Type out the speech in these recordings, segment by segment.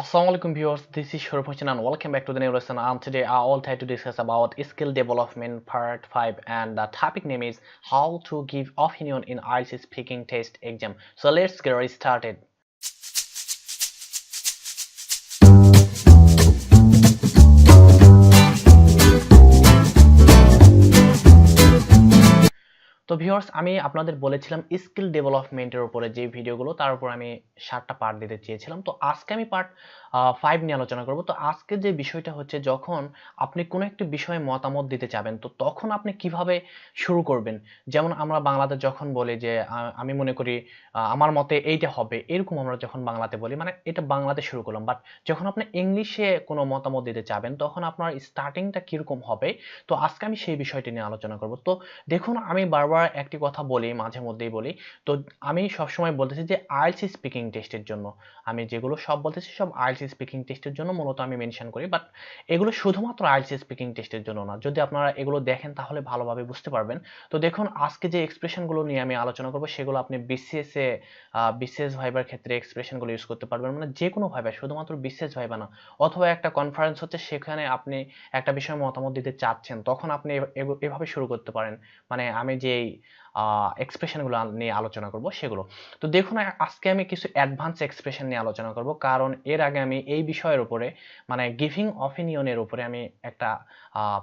Assalamualaikum viewers, this is Shuruf Hussain and welcome back to the new lesson. And today I will try to discuss about skill development part 5, and the topic name is how to give opinion in IELTS speaking test exam. So let's get started. তো viewers, আমি আপনাদের বলেছিলাম skill ডেভেলপমেন্টের উপরে যে ভিডিওগুলো তার উপর আমি 7টা পার্ট দিতে চেয়েছিলাম। তো আজকে আমি পার্ট 5 নিয়ে আলোচনা করব। তো আজকে যে বিষয়টা হচ্ছে, যখন আপনি কোনো একটা বিষয়ে মতামত দিতে চাবেন তো তখন আপনি কিভাবে শুরু করবেন। যেমন আমরা বাংলাতে যখন বলি যে আমি মনে করি আমার মতে এইটা হবে, এরকম আমরা যখন বাংলাতে বলি মানে এটা বাংলাতে শুরু করলাম। বাট যখন আপনি ইংলিশে কোনো মতামত দিতে চাবেন তখন আপনার স্টার্টিংটা কিরকম হবে, তো আজকে আমি সেই বিষয়টি নিয়ে আলোচনা করব। তো দেখুন, আমি বারবার একটি কথা বলি, মাঝে মধ্যেই বলি। তো আমি সবসময় বলতেছি যে আইএলটিএস স্পিকিং টেস্টের জন্য, আমি যেগুলো সব বলতেছি সব আইএলটিএস স্পিকিং টেস্টের জন্য মূলত আমি মেনশন করি। বাট এগুলো শুধুমাত্র আইএলটিএস স্পিকিং টেস্টের জন্য না। যদি আপনারা এগুলো দেখেন তাহলে ভালোভাবে বুঝতে পারবেন। তো দেখুন, আজকে যে এক্সপ্রেশনগুলো নিয়ে আমি আলোচনা করব সেগুলো আপনি বিসিএস ভাইবার ক্ষেত্রে এক্সপ্রেশনগুলো ইউজ করতে পারবেন। মানে যে কোনো ভাইবা, শুধুমাত্র বিসিএস ভাইবা না। অথবা একটা কনফারেন্স হচ্ছে, সেখানে আপনি একটা বিষয়ে মতামত দিতে চাচ্ছেন, তখন আপনি এভাবে শুরু করতে পারেন। মানে আমি যেই এক্সপ্রেশনগুলো নিয়ে আলোচনা করব সেগুলো। তো দেখুন, আজকে আমি কিছু অ্যাডভান্স এক্সপ্রেশন নিয়ে আলোচনা করব, কারণ এর আগে আমি এই বিষয়ের উপরে মানে গিভিং অপিনিয়নের উপরে আমি একটা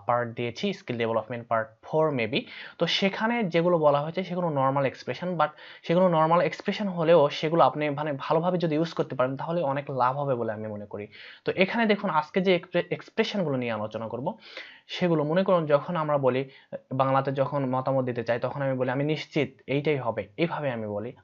পার্ট দিয়েছি, স্কিল ডেভেলপমেন্ট পার্ট 4 মেবি। তো সেখানে যেগুলো বলা হয়েছে সেগুলো নর্মাল এক্সপ্রেশন, বাট সেগুলো নর্মাল এক্সপ্রেশন হলেও সেগুলো আপনি মানে ভালোভাবে যদি ইউজ করতে পারেন তাহলে অনেক লাভ হবে বলে আমি মনে করি। তো এখানে দেখুন, আজকে যে এক্সপ্রেশনগুলো নিয়ে আলোচনা করব সেগুলো, মনে করুন যখন আমরা বলি বাংলাতে যখন মতামত দিতে চাই তখন আমি বলি আমি নিশ্চিত এইটাই হবে, এইভাবে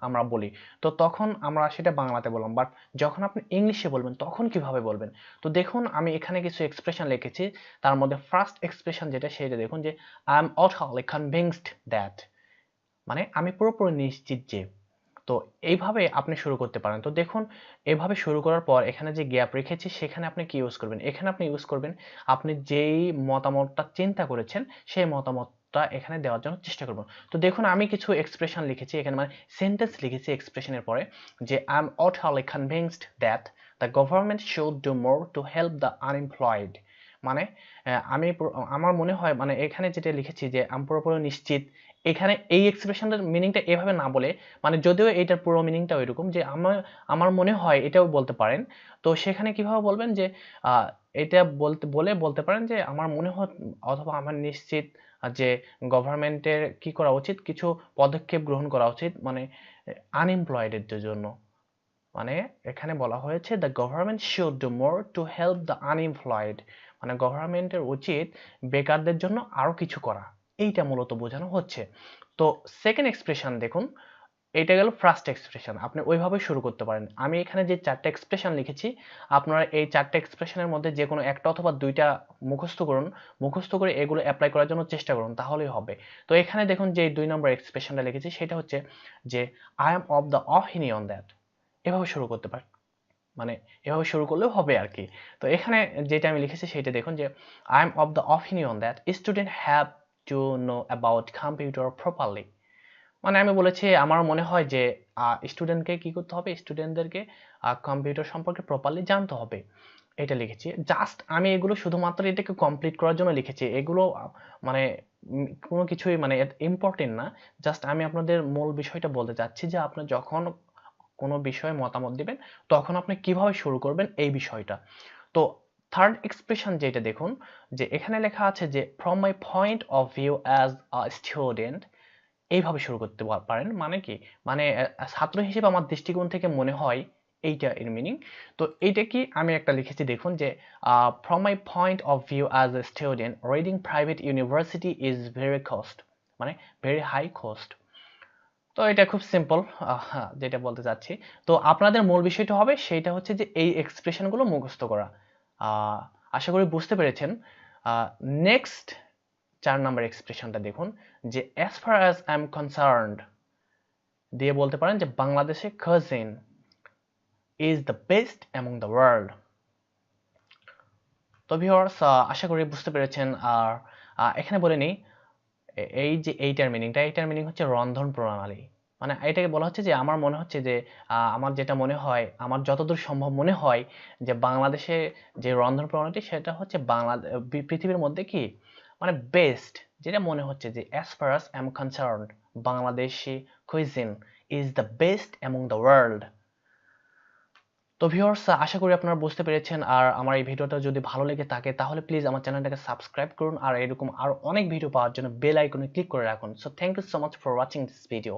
আমরা বলি। তো তখন আমরা সেটা বাংলাতে বললাম। বাট যখন আপনি ইংলিশে বলবেন তখন কিভাবে বলবেন। তো দেখুন, আমি এখানে কিছু এক্সপ্রেশন লিখেছি। তার মধ্যে ফার্স্ট এক্সপ্রেশন যেটা, সেটা দেখুন যে I am utterly convinced that, মানে আমি পুরোপুরি নিশ্চিত যে। তো এইভাবে আপনি শুরু করতে পারেন। তো দেখুন, এভাবে শুরু করার পর এখানে যে গ্যাপ রেখেছি সেখানে আপনি কি ইউজ করবেন, এখানে আপনি ইউজ করবেন আপনি যেই মতামতটা চিন্তা করেছেন সেই মতামতটা এখানে দেওয়ার জন্য চেষ্টা করবেন। তো দেখুন, আমি কিছু এক্সপ্রেশন লিখেছি এখানে, মানে সেন্টেন্স লিখেছি এক্সপ্রেশনের পরে, যে I am utterly convinced that the government should do more to help the unemployed। মানে আমার মনে হয়, মানে এখানে যেটা লিখেছি যে আমি পুরোপুরি নিশ্চিত, এখানে এই এক্সপ্রেশনটার মিনিংটা এভাবে না বলে, মানে যদিও এটার পুরো মিনিংটা ওইরকম যে আমার আমার মনে হয়, এটাও বলতে পারেন। তো সেখানে কিভাবে বলবেন যে এটা বলতে পারেন যে আমার মনে হয় অথবা আমার নিশ্চিত যে গভর্নমেন্টের কি করা উচিত, কিছু পদক্ষেপ গ্রহণ করা উচিত, মানে আনএমপ্লয়েডদের জন্য। মানে এখানে বলা হয়েছে the government should do more to help the unemployed, মানে গভর্নমেন্টের উচিত বেকারদের জন্য আরো কিছু করা, এইটা মূলত বোঝানো হচ্ছে। তো সেকেন্ড এক্সপ্রেশন দেখুন, এটা গেল ফার্স্ট এক্সপ্রেশন, আপনি ওইভাবে শুরু করতে পারেন। আমি এখানে যে 4টা এক্সপ্রেশন লিখেছি, আপনারা এই 4টা এক্সপ্রেশনের মধ্যে যে কোনো একটা অথবা 2টা মুখস্থ করুন, মুখস্থ করে এগুলো অ্যাপ্লাই করার জন্য চেষ্টা করুন, তাহলেই হবে। তো এখানে দেখুন যে 2 নম্বর এক্সপ্রেশনটা লিখেছি সেটা হচ্ছে যে I am of the opinion that, এভাবে শুরু করতে পারেন। মানে এভাবে শুরু করলেও হবে আর কি। তো এখানে যেটা আমি লিখেছি সেটা দেখুন যে I am of the opinion that student have to know about computer properly. মানে আমি বলেছি আমার মনে হয় যে স্টুডেন্টকে কি করতে হবে, স্টুডেন্টদেরকে কম্পিউটার সম্পর্কে প্রপারলি জানতে হবে, এটা লিখেছি। জাস্ট আমি এগুলো শুধুমাত্র এটাকে কমপ্লিট করার জন্য লিখেছি, এগুলো মানে কোনো কিছুই মানে ইম্পর্টেন্ট না। জাস্ট আমি আপনাদের মূল বিষয়টা বলতে চাচ্ছি যে আপনি যখন কোনো বিষয়ে মতামত দিবেন তখন আপনি কিভাবে শুরু করবেন এই বিষয়টা। তো থার্ড এক্সপ্রেশন যেটা দেখুন, যে এখানে লেখা আছে যে from my point of view as a student, এইভাবে শুরু করতে পারেন। মানে কি, মানে ছাত্র হিসেবে আমার দৃষ্টিকোণ থেকে মনে হয়, এইটা এর মিনিং। তো এইটা কি আমি একটা লিখেছি দেখুন যে from my point of view as a student reading private university is very cost, মানে ভেরি হাই কস্ট। তো এটা খুব সিম্পল যেটা বলতে চাচ্ছি। তো আপনাদের মূল বিষয়টা হবে সেটা হচ্ছে যে এই এক্সপ্রেশনগুলো মুখস্থ করা। আহ, আশা করি বুঝতে পেরেছেন। নেক্সট 4 নাম্বার এক্সপ্রেশনটা দেখুন, যে as far as I'm concerned দিয়ে বলতে পারেন যে বাংলাদেশে cuisine is the best among the world। তো ভিউয়ার্স, আশা করি বুঝতে পেরেছেন। আর এখানে বলে নিই, এই যে এইটার মিনিং হচ্ছে রন্ধন প্রণালী। মানে এটাকে বলা হচ্ছে যে আমার মনে হচ্ছে যে আমার যেটা মনে হয়, আমার যতদূর সম্ভব মনে হয় যে বাংলাদেশে যে রন্ধন প্রণালী সেটা হচ্ছে পৃথিবীর মধ্যে কি মানে বেস্ট, যেটা মনে হচ্ছে যে as far as I'm concerned Bangladeshi cuisine is the best among the world. তো ভিউয়ার্স, আশা করি আপনারা বুঝতে পেরেছেন। আর আমার এই ভিডিওটা যদি ভালো লেগে থাকে তাহলে প্লিজ আমার চ্যানেলটাকে সাবস্ক্রাইব করুন, আর এরকম আরো অনেক ভিডিও পাওয়ার জন্য বেল আইকনে ক্লিক করে রাখুন। So thank you so much for watching this video.